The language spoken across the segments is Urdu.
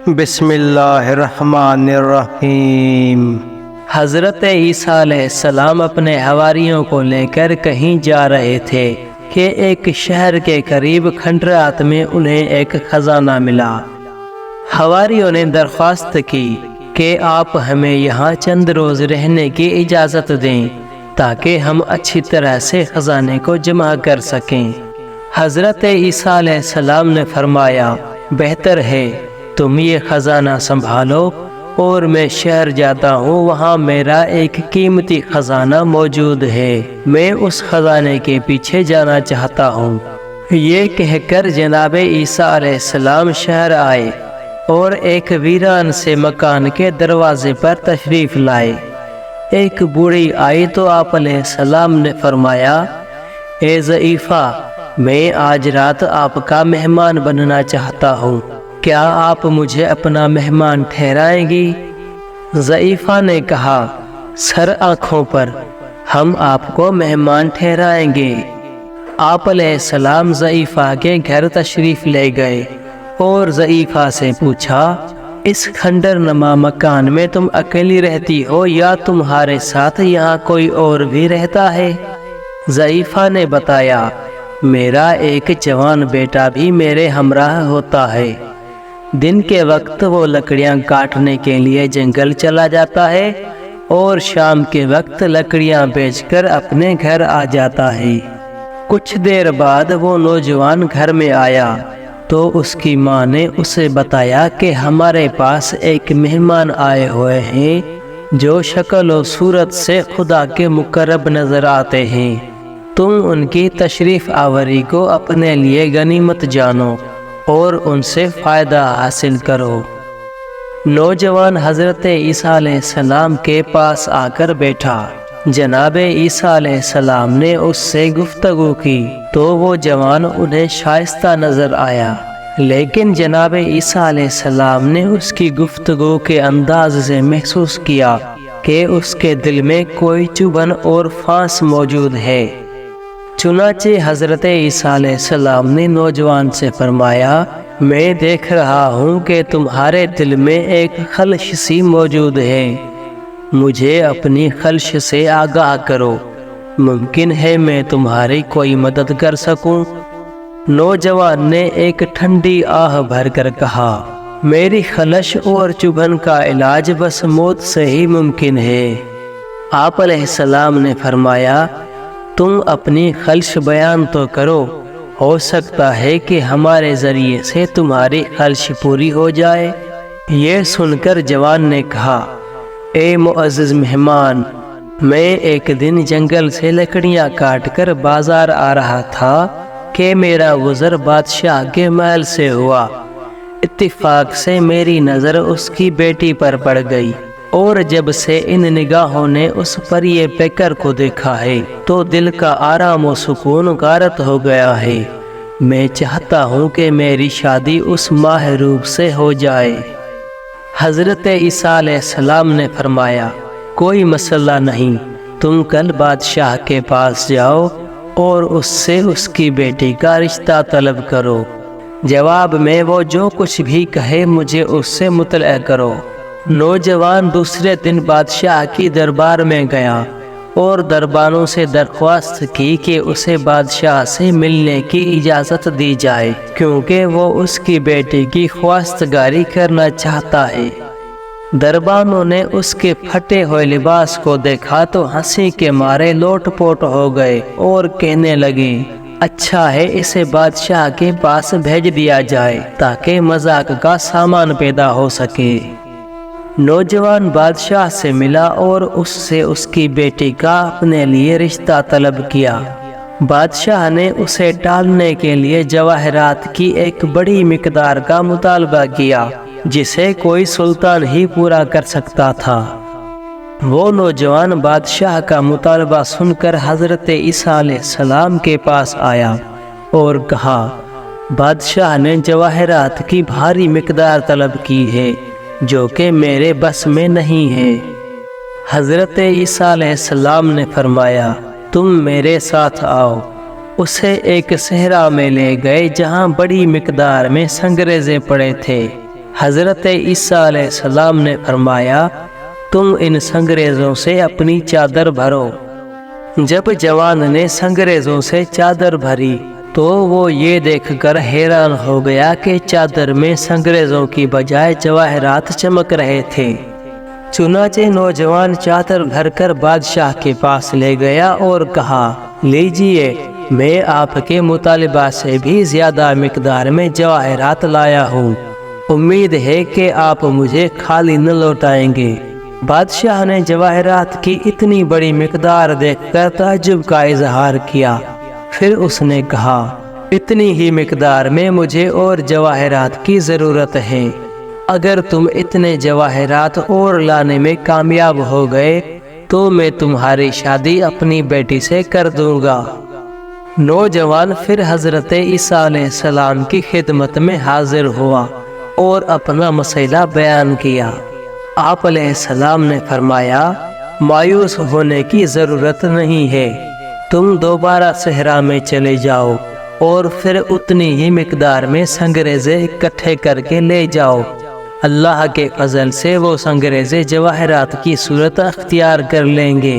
بسم اللہ الرحمن الرحیم۔ حضرت عیسیٰ علیہ السلام اپنے حواریوں کو لے کر کہیں جا رہے تھے کہ ایک شہر کے قریب کھنڈرات میں انہیں ایک خزانہ ملا۔ حواریوں نے درخواست کی کہ آپ ہمیں یہاں چند روز رہنے کی اجازت دیں تاکہ ہم اچھی طرح سے خزانے کو جمع کر سکیں۔ حضرت عیسیٰ علیہ السلام نے فرمایا، بہتر ہے تم یہ خزانہ سنبھالو اور میں شہر جاتا ہوں، وہاں میرا ایک قیمتی خزانہ موجود ہے، میں اس خزانے کے پیچھے جانا چاہتا ہوں۔ یہ کہہ کر جناب عیسیٰ علیہ السلام شہر آئے اور ایک ویران سے مکان کے دروازے پر تشریف لائے۔ ایک بوڑھی آئی تو آپ علیہ السلام نے فرمایا، اے ضعیفہ، میں آج رات آپ کا مہمان بننا چاہتا ہوں، کیا آپ مجھے اپنا مہمان ٹھہرائیں گی؟ ضعیفہ نے کہا، سر آنکھوں پر، ہم آپ کو مہمان ٹھہرائیں گے۔ آپ علیہ السلام ضعیفہ کے گھر تشریف لے گئے اور ضعیفہ سے پوچھا، اس کھنڈر نما مکان میں تم اکیلی رہتی ہو یا تمہارے ساتھ یہاں کوئی اور بھی رہتا ہے؟ ضعیفہ نے بتایا، میرا ایک جوان بیٹا بھی میرے ہمراہ ہوتا ہے، دن کے وقت وہ لکڑیاں کاٹنے کے لیے جنگل چلا جاتا ہے اور شام کے وقت لکڑیاں بیچ کر اپنے گھر آ جاتا ہے۔ کچھ دیر بعد وہ نوجوان گھر میں آیا تو اس کی ماں نے اسے بتایا کہ ہمارے پاس ایک مہمان آئے ہوئے ہیں جو شکل و صورت سے خدا کے مقرب نظر آتے ہیں، تم ان کی تشریف آوری کو اپنے لیے غنیمت جانو اور ان سے فائدہ حاصل کرو۔ نوجوان حضرت عیسیٰ علیہ السلام کے پاس آ کر بیٹھا۔ جناب عیسیٰ علیہ السلام نے اس سے گفتگو کی تو وہ جوان انہیں شائستہ نظر آیا، لیکن جناب عیسیٰ علیہ السلام نے اس کی گفتگو کے انداز سے محسوس کیا کہ اس کے دل میں کوئی چبھن اور پھانس موجود ہے۔ چنانچہ حضرت عیسیٰ علیہ السلام نے نوجوان سے فرمایا، میں دیکھ رہا ہوں کہ تمہارے دل میں ایک خلش سی موجود ہے، مجھے اپنی خلش سے آگاہ کرو، ممکن ہے میں تمہاری کوئی مدد کر سکوں؟ نوجوان نے ایک ٹھنڈی آہ بھر کر کہا، میری خلش اور چبھن کا علاج بس موت سے ہی ممکن ہے۔ آپ علیہ السلام نے فرمایا، تم اپنی خلش بیان تو کرو، ہو سکتا ہے کہ ہمارے ذریعے سے تمہاری خلش پوری ہو جائے۔ یہ سن کر جوان نے کہا، اے معزز مہمان، میں ایک دن جنگل سے لکڑیاں کاٹ کر بازار آ رہا تھا کہ میرا گزر بادشاہ کے محل سے ہوا۔ اتفاق سے میری نظر اس کی بیٹی پر پڑ گئی اور جب سے ان نگاہوں نے اس پری پیکر کو دیکھا ہے تو دل کا آرام و سکون غارت ہو گیا ہے۔ میں چاہتا ہوں کہ میری شادی اس محروب سے ہو جائے۔ حضرت عیسیٰ علیہ السلام نے فرمایا، کوئی مسئلہ نہیں، تم کل بادشاہ کے پاس جاؤ اور اس سے اس کی بیٹی کا رشتہ طلب کرو، جواب میں وہ جو کچھ بھی کہے مجھے اس سے مطلع کرو۔ نوجوان دوسرے دن بادشاہ کی دربار میں گیا اور دربانوں سے درخواست کی کہ اسے بادشاہ سے ملنے کی اجازت دی جائے کیونکہ وہ اس کی بیٹی کی خواستگاری کرنا چاہتا ہے۔ دربانوں نے اس کے پھٹے ہوئے لباس کو دیکھا تو ہنسی کے مارے لوٹ پوٹ ہو گئے اور کہنے لگے، اچھا ہے اسے بادشاہ کے پاس بھیج دیا جائے تاکہ مذاق کا سامان پیدا ہو سکے۔ نوجوان بادشاہ سے ملا اور اس سے اس کی بیٹی کا اپنے لیے رشتہ طلب کیا۔ بادشاہ نے اسے ٹالنے کے لیے جواہرات کی ایک بڑی مقدار کا مطالبہ کیا جسے کوئی سلطان ہی پورا کر سکتا تھا۔ وہ نوجوان بادشاہ کا مطالبہ سن کر حضرت عیسیٰ علیہ السلام کے پاس آیا اور کہا، بادشاہ نے جواہرات کی بھاری مقدار طلب کی ہے جو کہ میرے بس میں نہیں ہے۔ حضرت عیسیٰ علیہ السلام نے فرمایا، تم میرے ساتھ آؤ۔ اسے ایک صحرا میں لے گئے جہاں بڑی مقدار میں سنگریزے پڑے تھے۔ حضرت عیسیٰ علیہ السلام نے فرمایا تم ان سنگریزوں سے اپنی چادر بھرو۔ جب جوان نے سنگریزوں سے چادر بھری تو وہ یہ دیکھ کر حیران ہو گیا کہ چادر میں سنگریزوں کی بجائے جواہرات چمک رہے تھے۔ چنانچہ نوجوان چادر بھر کر بادشاہ کے پاس لے گیا اور کہا لیجئے، میں آپ کے مطالبہ سے بھی زیادہ مقدار میں جواہرات لایا ہوں، امید ہے کہ آپ مجھے خالی نہ لوٹائیں گے۔ بادشاہ نے جواہرات کی اتنی بڑی مقدار دیکھ کر تعجب کا اظہار کیا، پھر اس نے کہا اتنی ہی مقدار میں مجھے اور جواہرات کی ضرورت ہے، اگر تم اتنے جواہرات اور لانے میں کامیاب ہو گئے تو میں تمہاری شادی اپنی بیٹی سے کر دوں گا۔ نوجوان پھر حضرت عیسیٰ علیہ السلام کی خدمت میں حاضر ہوا اور اپنا مسئلہ بیان کیا۔ آپ علیہ السلام نے فرمایا مایوس ہونے کی ضرورت نہیں ہے، تم دوبارہ صحرا میں چلے جاؤ اور پھر اتنی ہی مقدار میں سنگریزے اکٹھے کر کے لے جاؤ، اللہ کے فضل سے وہ سنگریزے جواہرات کی صورت اختیار کر لیں گے۔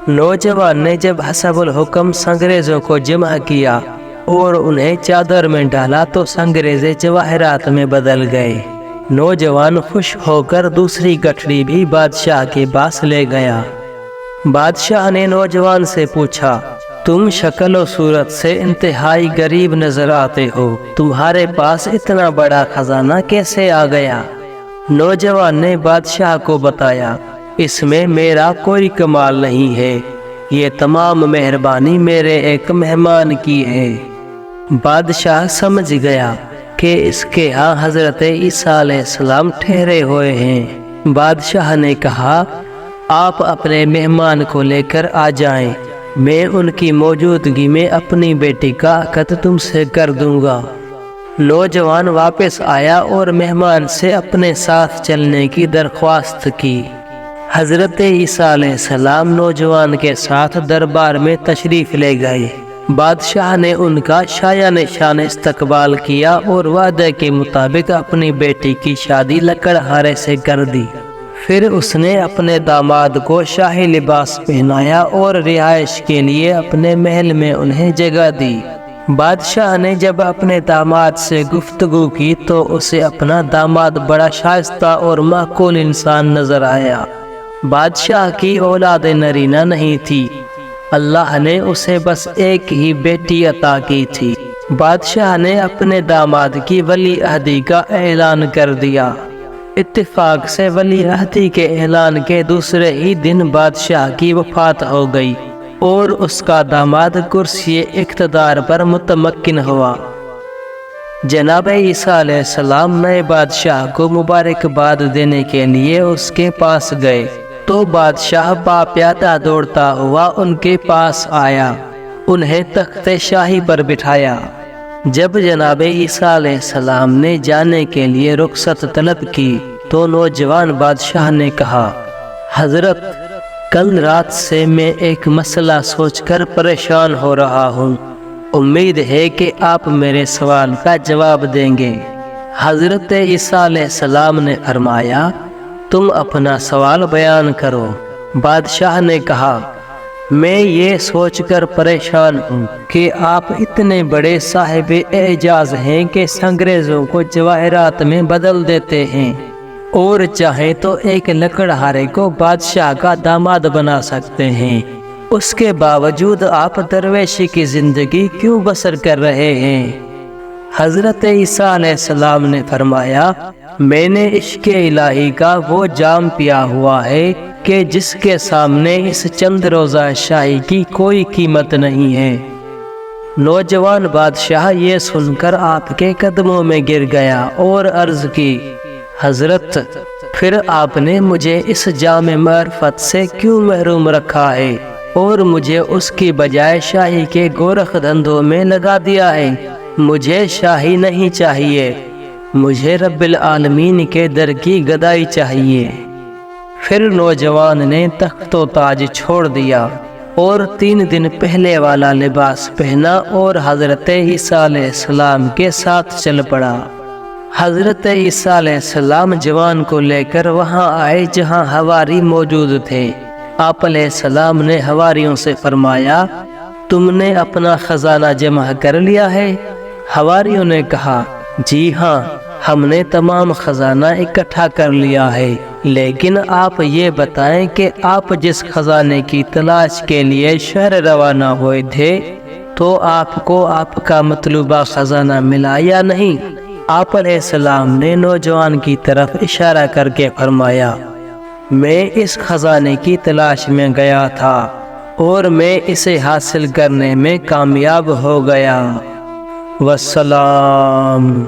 نوجوان نے جب حسب الحکم سنگریزوں کو جمع کیا اور انہیں چادر میں ڈالا تو سنگریزے جواہرات میں بدل گئے۔ نوجوان خوش ہو کر دوسری گٹھڑی بھی بادشاہ کے پاس لے گیا۔ بادشاہ نے نوجوان سے پوچھا تم شکل و صورت سے انتہائی غریب نظر آتے ہو، تمہارے پاس اتنا بڑا خزانہ کیسے آ گیا؟ نوجوان نے بادشاہ کو بتایا اس میں میرا کوئی کمال نہیں ہے، یہ تمام مہربانی میرے ایک مہمان کی ہے۔ بادشاہ سمجھ گیا کہ اس کے ہاں حضرت عیسیٰ علیہ السلام ٹھہرے ہوئے ہیں۔ بادشاہ نے کہا آپ اپنے مہمان کو لے کر آ جائیں، میں ان کی موجودگی میں اپنی بیٹی کا عقد تم سے کر دوں گا۔ نوجوان واپس آیا اور مہمان سے اپنے ساتھ چلنے کی درخواست کی۔ حضرت عیسیٰ علیہ السلام نوجوان کے ساتھ دربار میں تشریف لے گئے۔ بادشاہ نے ان کا شایہ نشان استقبال کیا اور وعدے کے مطابق اپنی بیٹی کی شادی لکڑہارے سے کر دی۔ پھر اس نے اپنے داماد کو شاہی لباس پہنایا اور رہائش کے لیے اپنے محل میں انہیں جگہ دی۔ بادشاہ نے جب اپنے داماد سے گفتگو کی تو اسے اپنا داماد بڑا شائستہ اور معقول انسان نظر آیا۔ بادشاہ کی اولاد نرینہ نہیں تھی، اللہ نے اسے بس ایک ہی بیٹی عطا کی تھی۔ بادشاہ نے اپنے داماد کی ولی عہدی کا اعلان کر دیا۔ اتفاق سے ولی عہدی کے اعلان کے دوسرے ہی دن بادشاہ کی وفات ہو گئی اور اس کا داماد کرسی اقتدار پر متمکن ہوا۔ جناب عیسیٰ علیہ السلام نئے بادشاہ کو مبارکباد دینے کے لیے اس کے پاس گئے تو بادشاہ باپیادہ دوڑتا ہوا ان کے پاس آیا، انہیں تخت شاہی پر بٹھایا۔ جب جناب عیسیٰ علیہ السلام نے جانے کے لیے رخصت طلب کی تو نوجوان بادشاہ نے کہا حضرت کل رات سے میں ایک مسئلہ سوچ کر پریشان ہو رہا ہوں، امید ہے کہ آپ میرے سوال کا جواب دیں گے۔ حضرت عیسیٰ علیہ السلام نے فرمایا تم اپنا سوال بیان کرو۔ بادشاہ نے کہا میں یہ سوچ کر پریشان ہوں کہ آپ اتنے بڑے صاحب اعجاز ہیں کہ سنگریزوں کو جواہرات میں بدل دیتے ہیں اور چاہیں تو ایک لکڑہارے کو بادشاہ کا داماد بنا سکتے ہیں، اس کے باوجود آپ درویشی کی زندگی کیوں بسر کر رہے ہیں؟ حضرت عیسیٰ علیہ السلام نے فرمایا میں نے عشق الہی کا وہ جام پیا ہوا ہے کہ جس کے سامنے اس چند روزہ شاہی کی کوئی قیمت نہیں ہے۔ نوجوان بادشاہ یہ سن کر آپ کے قدموں میں گر گیا اور عرض کی حضرت پھر آپ نے مجھے اس جام معرفت سے کیوں محروم رکھا ہے اور مجھے اس کی بجائے شاہی کے گورکھ دھندوں میں لگا دیا ہے؟ مجھے شاہی نہیں چاہیے، مجھے رب العالمین کے در کی گدائی چاہیے۔ پھر نوجوان نے تخت و تاج چھوڑ دیا اور 3 دن پہلے والا لباس پہنا اور حضرت عیسیٰ علیہ السلام کے ساتھ چل پڑا۔ حضرت عیسیٰ علیہ السلام جوان کو لے کر وہاں آئے جہاں حواری موجود تھے۔ آپ علیہ السلام نے حواریوں سے فرمایا، تم نے اپنا خزانہ جمع کر لیا ہے؟ حواریوں نے کہا، جی ہاں، ہم نے تمام خزانہ اکٹھا کر لیا ہے، لیکن آپ یہ بتائیں کہ آپ جس خزانے کی تلاش کے لیے شہر روانہ ہوئے تھے تو آپ کو آپ کا مطلوبہ خزانہ ملا یا نہیں؟ آپ علیہ السلام نے نوجوان کی طرف اشارہ کر کے فرمایا، میں اس خزانے کی تلاش میں گیا تھا اور میں اسے حاصل کرنے میں کامیاب ہو گیا۔ والسلام۔